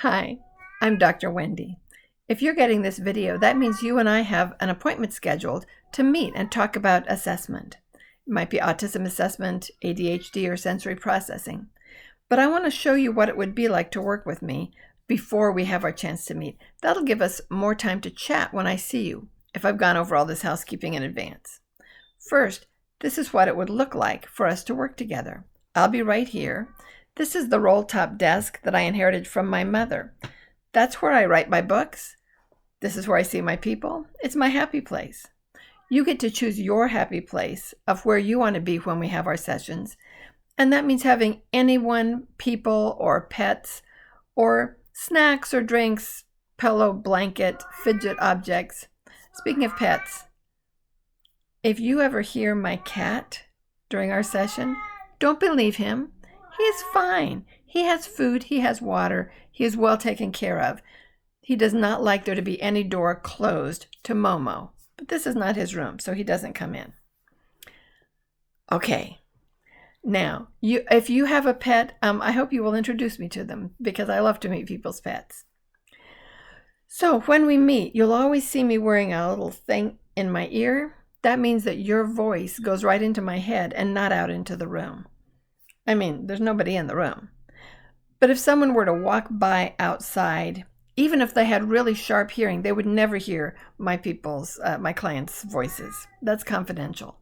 Hi, I'm Dr. Wendy. If you're getting this video, that means you and I have an appointment scheduled to meet and talk about assessment. It might be autism assessment, ADHD, or sensory processing. But I want to show you what it would be like to work with me before we have our chance to meet. That'll give us more time to chat when I see you, if I've gone over all this housekeeping in advance. First, this is what it would look like for us to work together. I'll be right here. This is the roll-top desk that I inherited from my mother. That's where I write my books. This is where I see my people. It's my happy place. You get to choose your happy place of where you want to be when we have our sessions. And that means having anyone, people, or pets, or snacks or drinks, pillow, blanket, fidget objects. Speaking of pets, if you ever hear my cat during our session, don't believe him. He is fine. He has food, he has water, he is well taken care of. He does not like there to be any door closed to Momo, but this is not his room, so he doesn't come in. Okay, now, if you have a pet, I hope you will introduce me to them because I love to meet people's pets. So when we meet, you'll always see me wearing a little thing in my ear. That means that your voice goes right into my head and not out into the room. I mean, there's nobody in the room. But if someone were to walk by outside, even if they had really sharp hearing, they would never hear my clients' voices. That's confidential.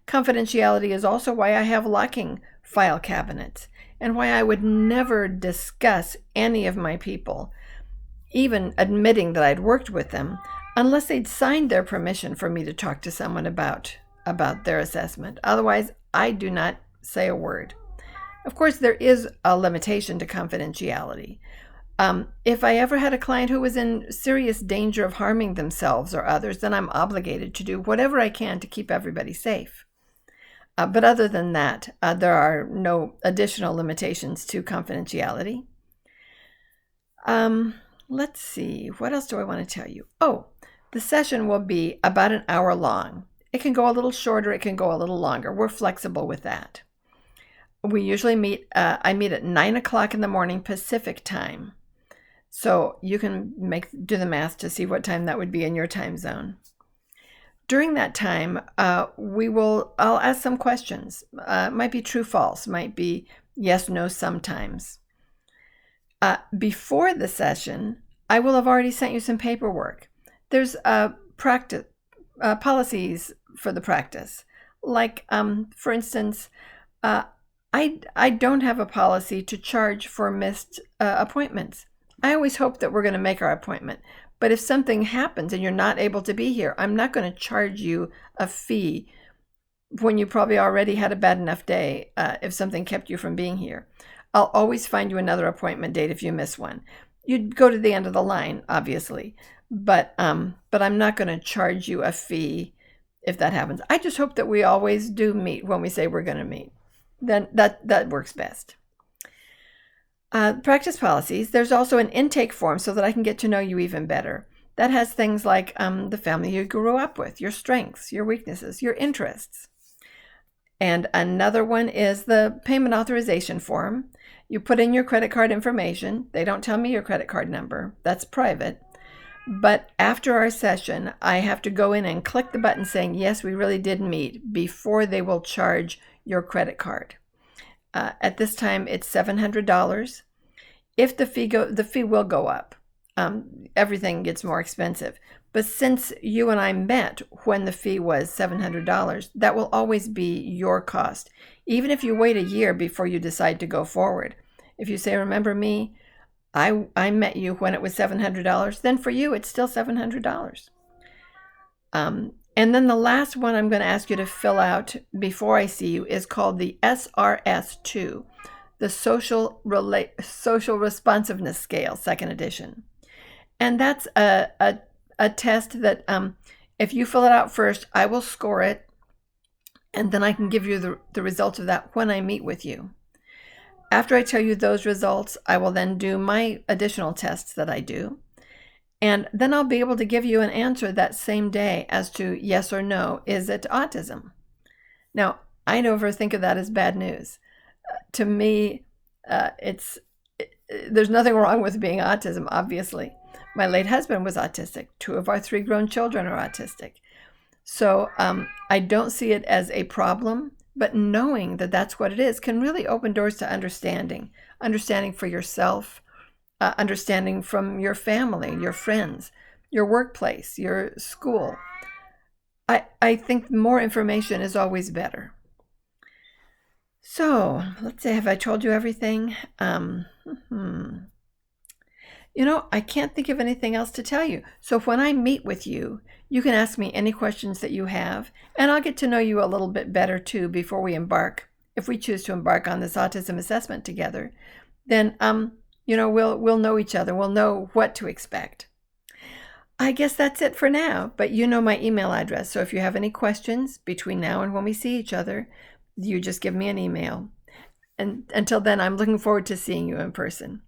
Confidentiality is also why I have locking file cabinets and why I would never discuss any of my people, even admitting that I'd worked with them, unless they'd signed their permission for me to talk to someone about their assessment. Otherwise, I do not say a word. Of course, there is a limitation to confidentiality. If I ever had a client who was in serious danger of harming themselves or others, then I'm obligated to do whatever I can to keep everybody safe. But other than that, there are no additional limitations to confidentiality. Let's see, what else do I want to tell you? Oh, the session will be about an hour long. It can go a little shorter, it can go a little longer. We're flexible with that. We usually meet, I meet at 9 o'clock in the morning Pacific time. So you can do the math to see what time that would be in your time zone. During that time, I'll ask some questions. Might be true, false, might be yes, no, sometimes. Before the session, I will have already sent you some paperwork. There's policies for the practice. Like, for instance, I don't have a policy to charge for missed appointments. I always hope that we're going to make our appointment. But if something happens and you're not able to be here, I'm not going to charge you a fee when you probably already had a bad enough day if something kept you from being here. I'll always find you another appointment date if you miss one. You'd go to the end of the line, obviously. But I'm not going to charge you a fee if that happens. I just hope that we always do meet when we say we're going to meet. Then that works best. Practice policies. There's also an intake form so that I can get to know you even better. That has things like the family you grew up with, your strengths, your weaknesses, your interests. And another one is the payment authorization form. You put in your credit card information. They don't tell me your credit card number. That's private. But after our session, I have to go in and click the button saying, yes, we really did meet, before they will charge your credit card. At this time, it's $700. If the fee will go up. Everything gets more expensive. But since you and I met when the fee was $700, that will always be your cost. Even if you wait a year before you decide to go forward. If you say, remember me, I met you when it was $700, then for you, it's still $700. And then the last one I'm going to ask you to fill out before I see you is called the SRS-2, the Social Responsiveness Scale, 2nd edition. And that's a test that if you fill it out first, I will score it, and then I can give you the results of that when I meet with you. After I tell you those results, I will then do my additional tests that I do. And then I'll be able to give you an answer that same day as to yes or no, is it autism? Now, I never think of that as bad news. To me, there's nothing wrong with being autism, obviously. My late husband was autistic. 2 of our 3 grown children are autistic. So I don't see it as a problem, but knowing that that's what it is can really open doors to understanding for yourself, understanding from your family, your friends, your workplace, your school. I think more information is always better. So let's say, have I told you everything? I can't think of anything else to tell you. So when I meet with you, you can ask me any questions that you have, and I'll get to know you a little bit better too before we embark. If we choose to embark on this autism assessment together, then we'll know each other. We'll know what to expect. I guess that's it for now, but you know my email address. So if you have any questions between now and when we see each other, you just give me an email. And until then, I'm looking forward to seeing you in person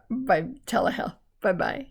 by telehealth. Bye-bye.